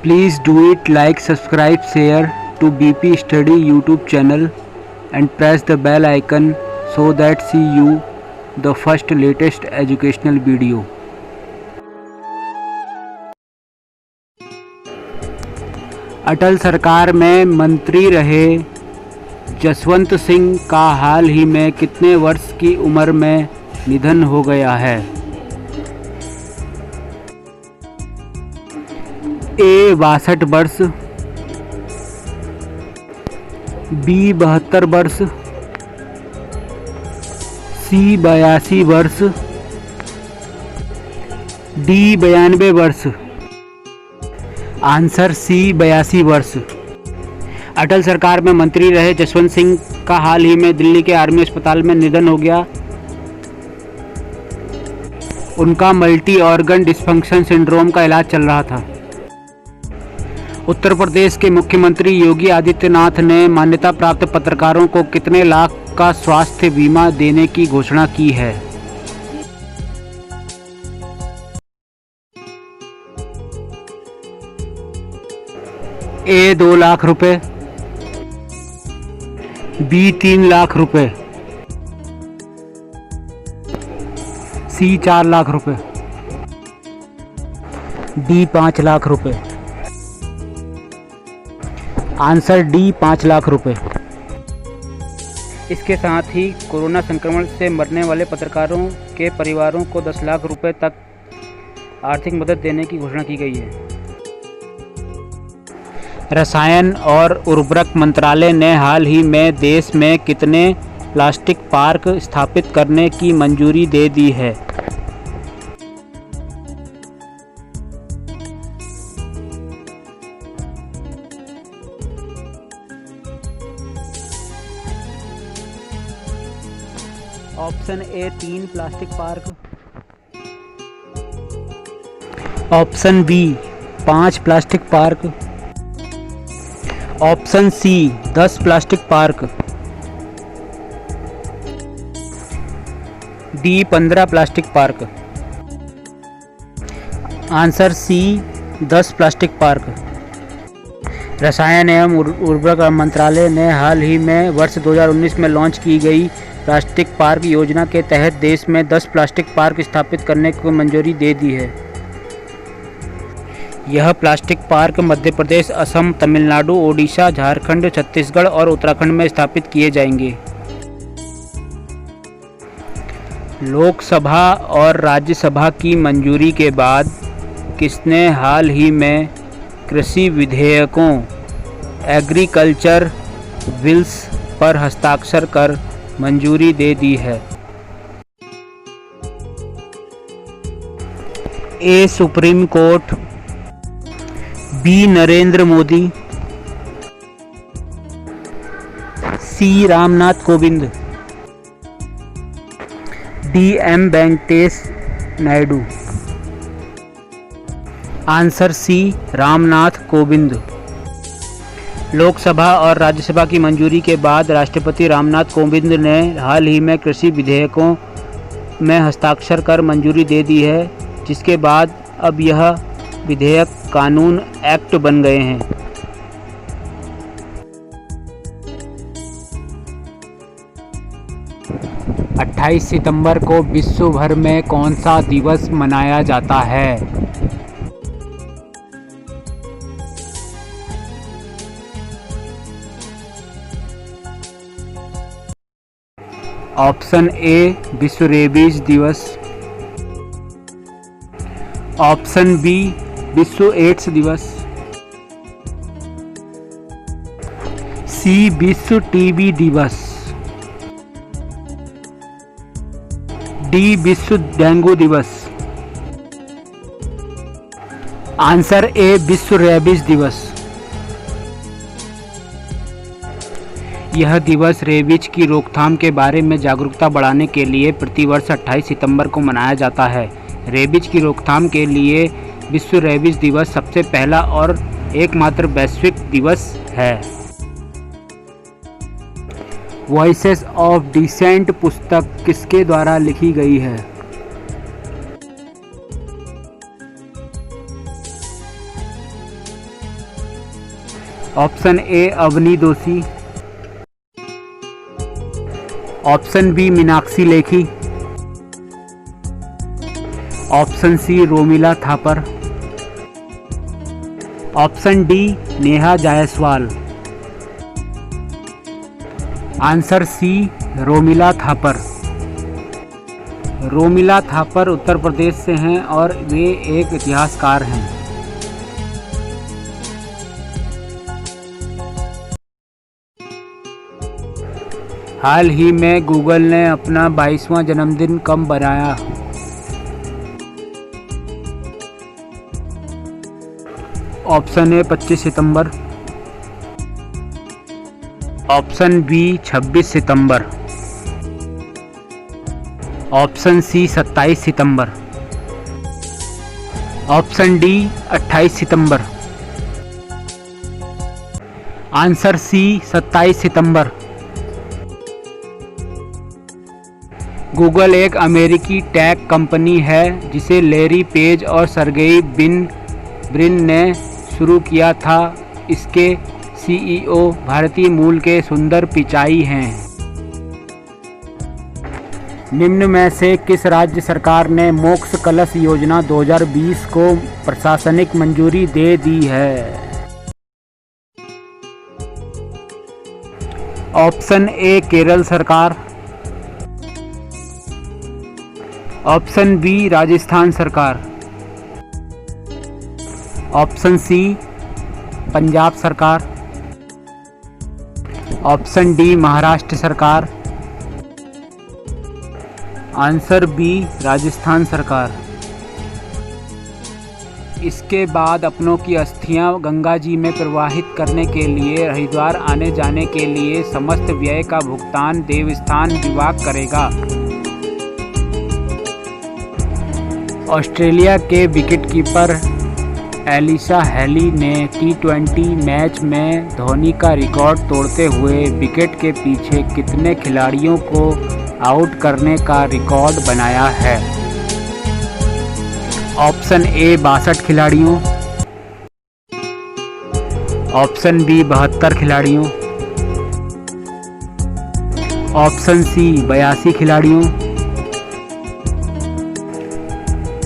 Please do it, like, subscribe, share to BP Study YouTube channel and press the bell icon so that see you the first latest educational video. अटल सरकार में मंत्री रहे जसवंत सिंह का हाल ही में कितने वर्ष की उम्र में निधन हो गया है? ए 62 वर्ष, बी 72 वर्ष, सी 82 वर्ष, डी 92 वर्ष। आंसर सी 82 वर्ष। अटल सरकार में मंत्री रहे जसवंत सिंह का हाल ही में दिल्ली के आर्मी अस्पताल में निधन हो गया। उनका मल्टी ऑर्गन डिस्फंक्शन सिंड्रोम का इलाज चल रहा था। उत्तर प्रदेश के मुख्यमंत्री योगी आदित्यनाथ ने मान्यता प्राप्त पत्रकारों को कितने लाख का स्वास्थ्य बीमा देने की घोषणा की है? ए 2 लाख रुपए, बी 3 लाख रुपए, सी 4 लाख रुपए, डी 5 लाख रुपए। आंसर डी 5 लाख रुपए। इसके साथ ही कोरोना संक्रमण से मरने वाले पत्रकारों के परिवारों को 10 लाख रुपए तक आर्थिक मदद देने की घोषणा की गई है। रसायन और उर्वरक मंत्रालय ने हाल ही में देश में कितने प्लास्टिक पार्क स्थापित करने की मंजूरी दे दी है? Option A 3 plastic park, option B 5 plastic park, option C 10 plastic park, D 15 plastic park. Answer C 10 plastic park. रसायन एवं उर्वरक मंत्रालय ने हाल ही में वर्ष 2019 में लॉन्च की गई प्लास्टिक पार्क योजना के तहत देश में 10 प्लास्टिक पार्क स्थापित करने को मंजूरी दे दी है। यह प्लास्टिक पार्क मध्य प्रदेश, असम, तमिलनाडु, ओडिशा, झारखंड, छत्तीसगढ़ और उत्तराखंड में स्थापित किए जाएंगे। लोकसभा और राज्यसभा की मंजूरी के बाद किसने हाल ही में कृषि विधेयकों एग्रीकल्चर बिल्स पर हस्ताक्षर कर मंजूरी दे दी है? A supreme court, B Narendra Modi, C Ramnath Kovind, D M Venkatesh Naidu. Answer C Ramnath Kovind. Lok Sabha और राज्यसभा की मंजूरी के बाद राष्ट्रपति रामनाथ कोविंद ने हाल ही में कृषि विधेयकों में हस्ताक्षर कर मंजूरी दे दी है, जिसके बाद अब यह विधेयक कानून एक्ट बन गए हैं। अट्ठाईस सितंबर को विश्व भर में कौन सा दिवस मनाया जाता है? ऑप्शन ए विश्व रेबीज दिवस, ऑप्शन बी विश्व एड्स दिवस, सी विश्व टीबी दिवस, डी विश्व डेंगू दिवस। आंसर ए विश्व रेबीज दिवस। यह दिवस रेबीज की रोकथाम के बारे में जागरूकता बढ़ाने के लिए प्रतिवर्ष 28 सितंबर को मनाया जाता है। रेबीज की रोकथाम के लिए विश्व रेबीज दिवस सबसे पहला और एकमात्र वैश्विक दिवस है। वॉइसेस ऑफ डिसेंट पुस्तक किसके द्वारा लिखी गई है? Option A Avani Doshi, option B Meenakshi Lekhi, option C Romila Thapar, option D Neha Jaiswal. Answer C Romila Thapar. Romila Thapar Uttar Pradesh से हैं और वे एक इतिहासकार हैं। हाल ही में गूगल ने अपना 22वां जन्मदिन कब मनाया? ऑप्शन ए 25 सितंबर, ऑप्शन बी 26 सितंबर, ऑप्शन सी 27 सितंबर, ऑप्शन डी 28 सितंबर। आंसर सी 27 सितंबर। गूगल एक अमेरिकी टेक कंपनी है जिसे लैरी पेज और सर्गेई ब्रिन ने शुरू किया था। इसके सीईओ भारतीय मूल के सुंदर पिचाई हैं। निम्न में से किस राज्य सरकार ने मोक्ष कलश योजना 2020 को प्रशासनिक मंजूरी दे दी है? ऑप्शन ए केरल सरकार, ऑप्शन बी राजस्थान सरकार, ऑप्शन सी पंजाब सरकार, ऑप्शन डी महाराष्ट्र सरकार। आंसर बी राजस्थान सरकार। इसके बाद अपनों की अस्थियां गंगा जी में प्रवाहित करने के लिए हरिद्वार आने जाने के लिए समस्त व्यय का भुगतान देवस्थान विभाग करेगा। ऑस्ट्रेलिया के विकेटकीपर एलिसा हेली ने T20 मैच में धोनी का रिकॉर्ड तोड़ते हुए विकेट के पीछे कितने खिलाड़ियों को आउट करने का रिकॉर्ड बनाया है? ऑप्शन ए 62 खिलाड़ियों, ऑप्शन बी 72 खिलाड़ियों, ऑप्शन सी 82 खिलाड़ियों,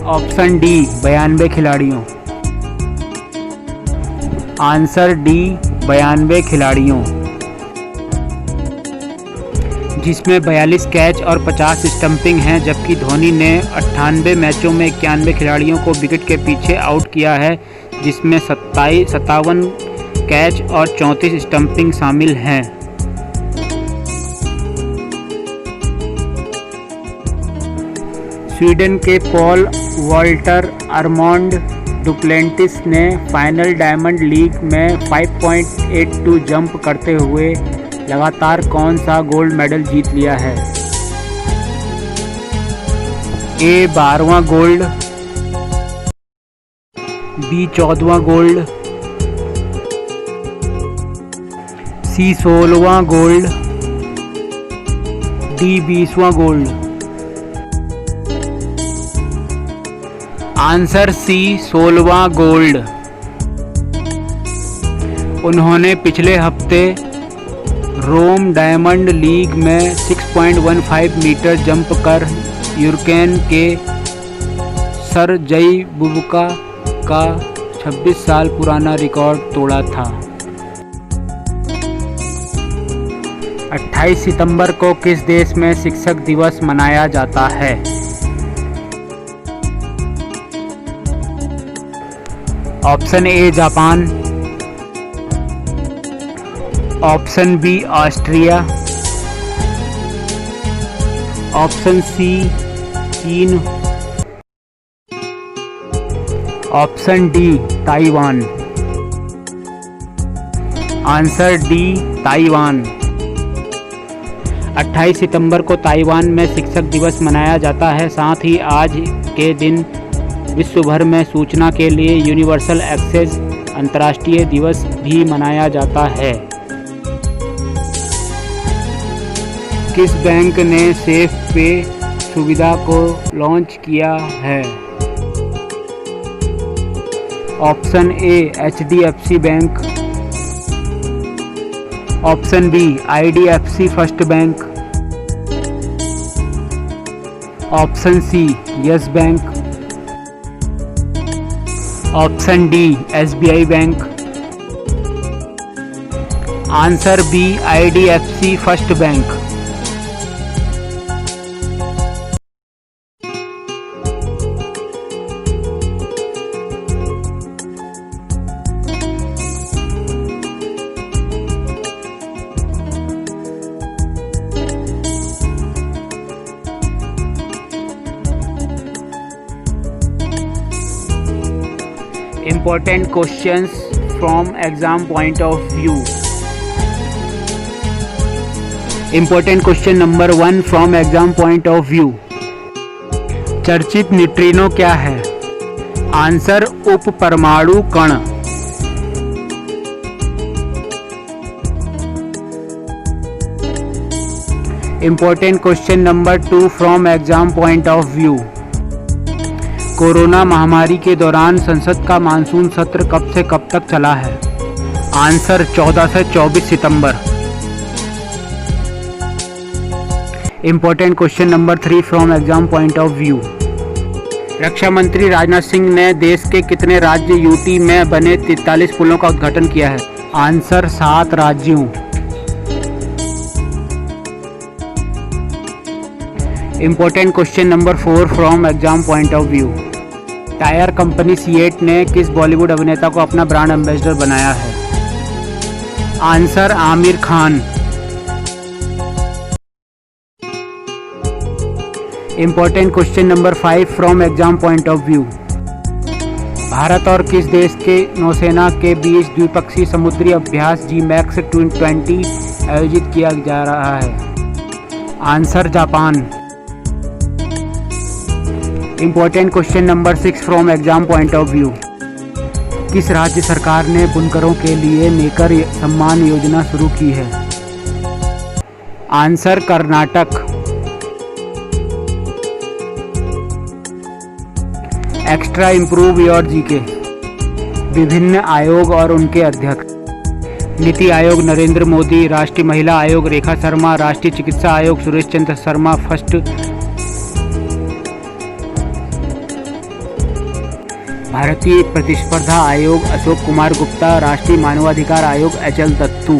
ऑप्शन डी 92 खिलाड़ियों। आंसर डी 92 खिलाड़ियों, जिसमें 42 कैच और 50 स्टंपिंग हैं, जबकि धोनी ने 98 मैचों में 91 खिलाड़ियों को विकेट के पीछे आउट किया है, जिसमें 57 कैच और 34 स्टंपिंग शामिल हैं। स्वीडन के पॉल वॉल्टर आर्मांड डुप्लेंटिस ने फाइनल डायमंड लीग में 5.82 जंप करते हुए लगातार कौन सा गोल्ड मेडल जीत लिया है? ए 12वां गोल्ड, बी 14वां गोल्ड, सी 16वां गोल्ड, डी 20वां गोल्ड। आंसर सी 16वां गोल्ड। उन्होंने पिछले हफ्ते रोम डायमंड लीग में 6.15 मीटर जंप कर यूक्रेन के सरजई बुबका का 26 साल पुराना रिकॉर्ड तोड़ा था। 28 सितंबर को किस देश में शिक्षक दिवस मनाया जाता है? Option A Japan, option B Austria, option C चीन, option D Taiwan. Answer D Taiwan. 28 सितंबर को ताइवान में शिक्षक दिवस मनाया जाता है। साथ ही आज के दिन विश्व भर में सूचना के लिए यूनिवर्सल एक्सेस अंतर्राष्ट्रीय दिवस भी मनाया जाता है। किस बैंक ने सेफ पे सुविधा को लॉन्च किया है? Option A HDFC bank, option B IDFC first bank, option C yes bank, option D SBI bank. Answer B IDFC first bank. Important questions from exam point of view. Important question number 1 from exam point of view. चर्चित neutrino क्या है? Answer उप परमाणु कण। Important question number 2 from exam point of view. Corona महामारी के दौरान संसद का मानसून सत्र कब से कब तक चला है? आंसर 14 से 24 सितंबर। Important question number 3 from exam point of view. रक्षा मंत्री राजनाथ सिंह ने देश के कितने राज्य यूटी में बने 43 पुलों का उद्घाटन किया है? आंसर 7 राज्यों। Important question number 4 from exam point of view. Tyre company CEAT ने किस बॉलीवुड अभिनेता को अपना ब्रांड एम्बेसडर बनाया है? Answer Aamir Khan. Important question number 5 from exam point of view. Bharat और किस देश के नौसेना के बीच द्विपक्षीय समुद्री अभ्यास GMAX 20 आयोजित किया जा रहा है? Answer Japan. Important question number 6 from exam point of view. किस राज्य सरकार ने बुनकरों के लिए नेकर सम्मान योजना शुरू की है? Answer Karnataka. Extra improve your GK. विभिन्न आयोग और उनके अध्यक्ष। नीति आयोग भारत मोदी, राष्ट्रीय महिला आयोग रेखा शर्मा, राष्ट्रीय चिकित्सा आयोग सुरेश चंद्र शर्मा, फर्स्ट भारतीय प्रतिस्पर्धा आयोग अशोक कुमार गुप्ता, राष्ट्रीय मानवाधिकार आयोग HL दत्तू।